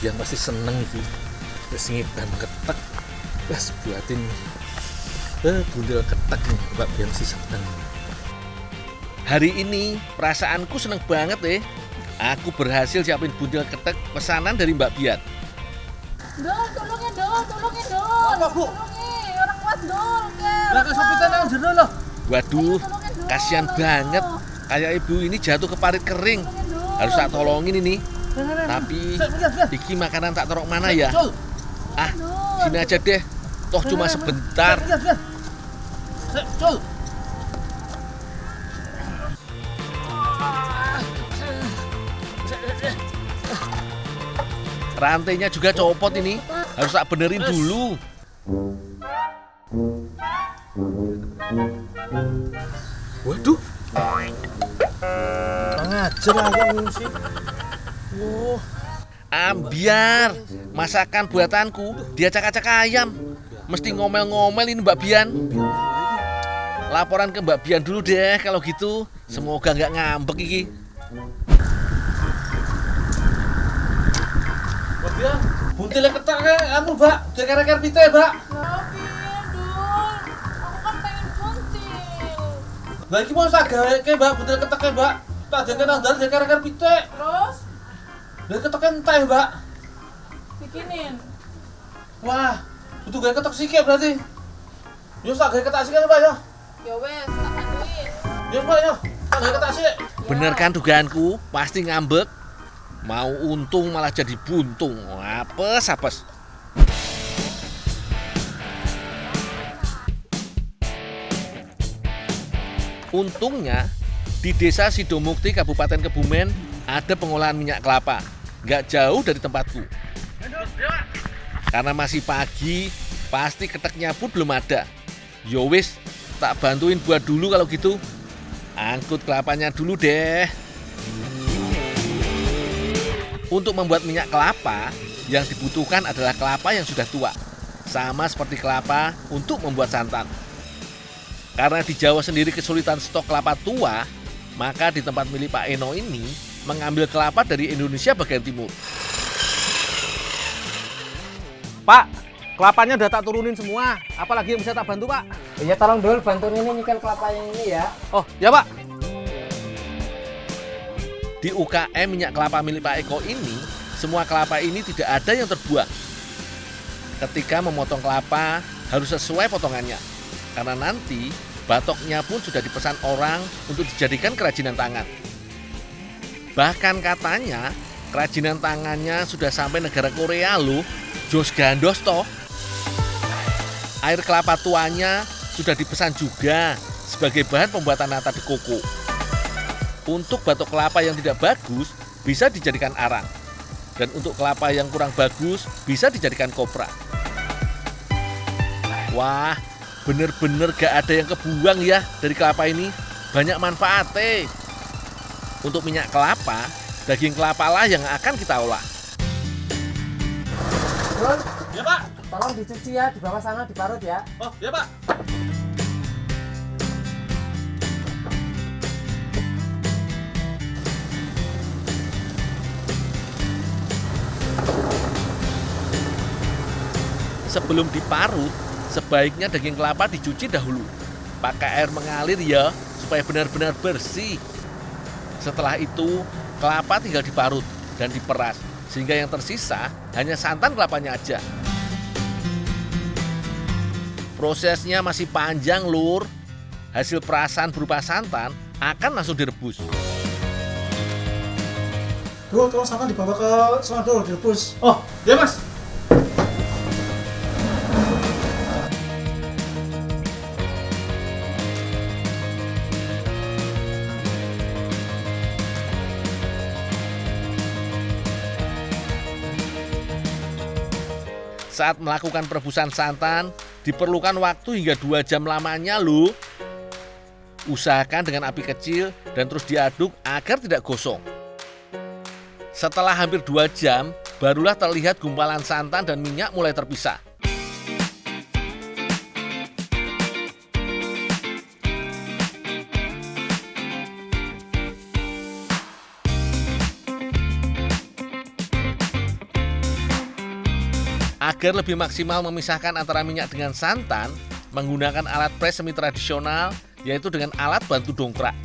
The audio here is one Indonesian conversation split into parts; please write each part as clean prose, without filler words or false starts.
Bian pasti seneng iki. Wis ngidan ketek. Wes buatin bundel ketek nih Mbak Bian sih seneng. Hari ini perasaanku seneng banget Aku berhasil siapin bundel ketek pesanan dari Mbak Bian. Tolongin dong. Apa, Bu? Tolongin, orang kuat dong. Lah kan sopitan yang jero loh. Waduh, kasihan banget. Kayak ibu ini jatuh ke parit kering. Harus tak tolongin ini. Tapi iki makanan tak taruh mana ya? Ah, sini aja deh. Toh cuma sebentar. Cul. Rantainya juga copot ini. Harus tak benerin dulu. Waduh. Ngajar aja ngungsi. Ambiar, masakan buatanku diacak-acak ayam. Mesti ngomel-ngomel ini Mbak Bian. Laporan ke Mbak Bian dulu deh kalau gitu. Semoga nggak ngambek iki. Mbak Bian, buntilnya ketak anu, Mbak. Dekar-dekar pite, Mbak. Tapi Dul, aku kan pengen buntil. Lah iki mau sagaweke, Mbak, buntil ketaknya, Mbak. Tak dekar nang dalem dekar-dekar pite. Terus Lah ketaknya entah, Mbak. bikinin. Wah, butuh gawe ketak sikit berarti. Yo sak gawe ketak sikit, Mbak ya. Ya wes, tak bantuin. Yo, Mbak ya. Tak gawe ketak sikit. Bener kan dugaanku? Pasti ngambek. Mau untung malah jadi buntung. Apes. Untungnya di desa Sidomukti Kabupaten Kebumen ada pengolahan minyak kelapa. Nggak jauh dari tempatku. Karena masih pagi, pasti keteknya pun belum ada. Yowis, tak bantuin buat dulu kalau gitu. Angkut kelapanya dulu deh. Untuk membuat minyak kelapa, yang dibutuhkan adalah kelapa yang sudah tua. Sama seperti kelapa untuk membuat santan. Karena di Jawa sendiri kesulitan stok kelapa tua, maka di tempat milik Pak Eno ini mengambil kelapa dari Indonesia bagian timur. Pak, kelapanya udah tak turunin semua. Apalagi yang bisa tak bantu, Pak? Iya, tolong dulu bantuin ini nyikel kelapa yang ini ya. Oh, ya, Pak. Di UKM minyak kelapa milik Pak Eko ini, semua kelapa ini tidak ada yang terbuang. Ketika memotong kelapa, harus sesuai potongannya. Karena nanti, batoknya pun sudah dipesan orang untuk dijadikan kerajinan tangan. Bahkan katanya, kerajinan tangannya sudah sampai negara Korea loh. Jos gandos toh. Air kelapa tuanya sudah dipesan juga sebagai bahan pembuatan nata de coco. Untuk batok kelapa yang tidak bagus, bisa dijadikan arang. Dan untuk kelapa yang kurang bagus, bisa dijadikan kopra. Wah, bener-bener gak ada yang kebuang ya dari kelapa ini. Banyak manfaatnya. Untuk minyak kelapa, daging kelapa lah yang akan kita olah. Dul, Ya, Pak. tolong dicuci ya, di bawah sana diparut ya. Oh, ya, Pak. Sebelum diparut, sebaiknya daging kelapa dicuci dahulu. Pakai air mengalir ya, supaya benar-benar bersih. Setelah itu, kelapa tinggal diparut dan diperas, sehingga yang tersisa hanya santan kelapanya aja. Prosesnya masih panjang, Lur. Hasil perasan berupa santan akan langsung direbus. Dul, tolong santan dibawa ke sana dulu, direbus. Oh, ya, Mas. Saat melakukan perebusan santan, diperlukan waktu hingga 2 jam lamanya loh. Usahakan dengan api kecil dan terus diaduk agar tidak gosong. Setelah hampir 2 jam, barulah terlihat gumpalan santan dan minyak mulai terpisah. Agar lebih maksimal memisahkan antara minyak dengan santan, menggunakan alat pres semi tradisional, yaitu dengan alat bantu dongkrak.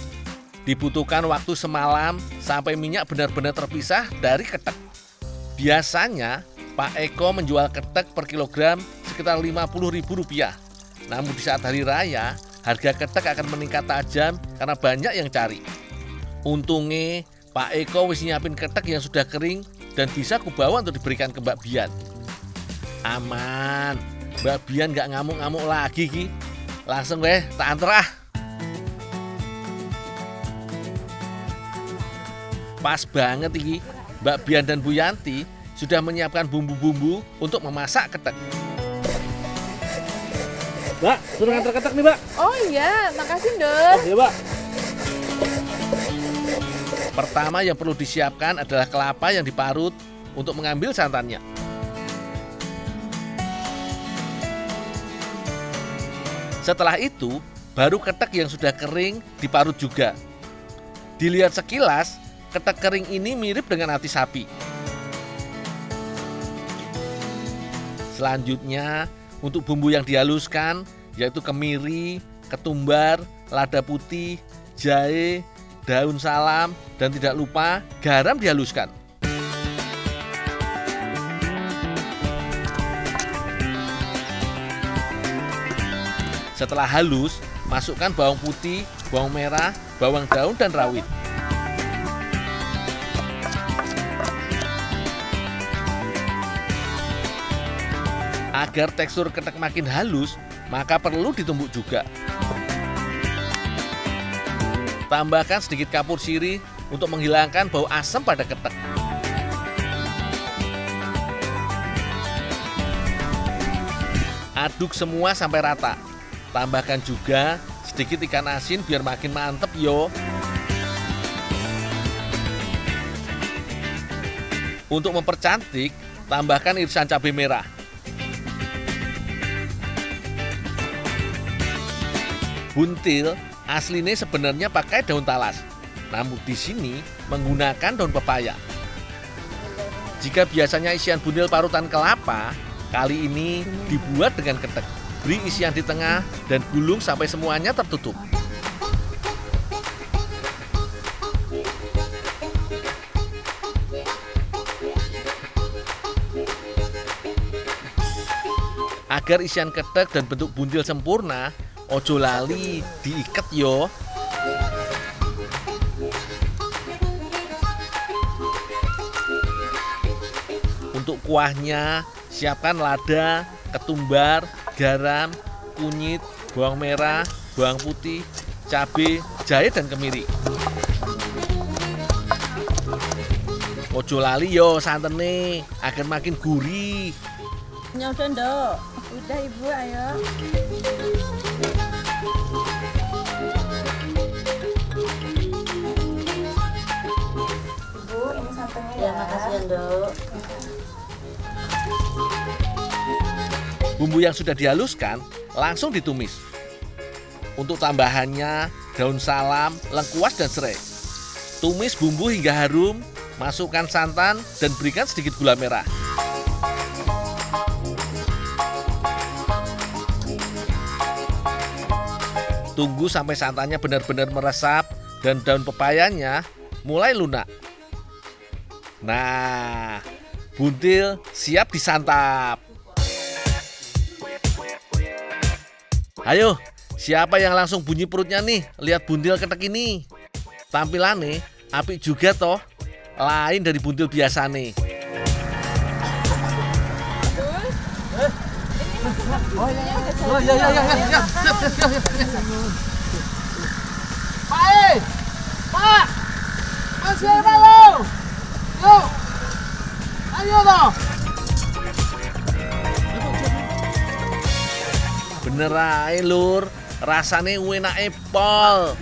Dibutuhkan waktu semalam sampai minyak benar-benar terpisah dari ketek. Biasanya, Pak Eko menjual ketek per kilogram sekitar Rp50.000. Namun di saat hari raya, harga ketek akan meningkat tajam karena banyak yang cari. Untungnya, Pak Eko wis nyiapin ketek yang sudah kering dan bisa kubawa untuk diberikan ke Mbak Bian. Aman, Mbak Bian gak ngamuk-ngamuk lagi ki. Langsung deh, tak anter ah. Pas banget iki, Mbak Bian dan Bu Yanti sudah menyiapkan bumbu-bumbu untuk memasak ketek. Mbak, suruh nganter ketek nih, Mbak. Oh iya, makasih Dul. Iya, Mbak. Pertama yang perlu disiapkan adalah kelapa yang diparut untuk mengambil santannya. Setelah itu, baru ketek yang sudah kering diparut juga. Dilihat sekilas, ketek kering ini mirip dengan hati sapi. Selanjutnya, untuk bumbu yang dihaluskan, yaitu kemiri, ketumbar, lada putih, jahe, daun salam, dan tidak lupa garam dihaluskan. Setelah halus, masukkan bawang putih, bawang merah, bawang daun, dan rawit. Agar tekstur ketek makin halus, maka perlu ditumbuk juga. Tambahkan sedikit kapur sirih untuk menghilangkan bau asam pada ketek. Aduk semua sampai rata. Tambahkan juga sedikit ikan asin biar makin mantep yo. Untuk mempercantik, tambahkan irisan cabai merah. Buntil aslinya sebenarnya pakai daun talas, namun di sini menggunakan daun pepaya. Jika biasanya isian buntil parutan kelapa, kali ini dibuat dengan ketek. Beri isian di tengah dan gulung sampai semuanya tertutup. Agar isian ketek dan bentuk buntil sempurna, ojo lali diikat yo. Untuk kuahnya, siapkan lada, ketumbar, garam, kunyit, bawang merah, bawang putih, cabai, jahe, dan kemiri. Ojo lali yo santene agar makin gurih. Ya udah Ndok. Udah Ibu, ayo. Ibu, ini santannya ya. Makasih ya, Ndok. Bumbu yang sudah dihaluskan langsung ditumis. Untuk tambahannya, daun salam, lengkuas, dan serai. Tumis bumbu hingga harum, masukkan santan, dan berikan sedikit gula merah. Tunggu sampai santannya benar-benar meresap dan daun pepayanya mulai lunak. Nah, buntil siap disantap. Ayo, siapa yang langsung bunyi perutnya nih lihat buntil ketek ini? Tampilannya apik juga toh, lain dari buntil biasa nih. Pak! Masih apa lo? Yuk! Ayo toh! Bener ae lur, rasane enak pol.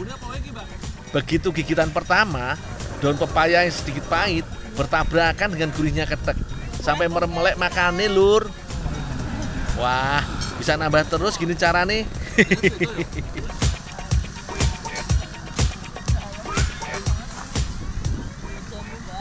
Begitu gigitan pertama, daun pepaya yang sedikit pahit bertabrakan dengan gurihnya ketek sampai meremelek makane lur. Wah, bisa nambah terus gini carane.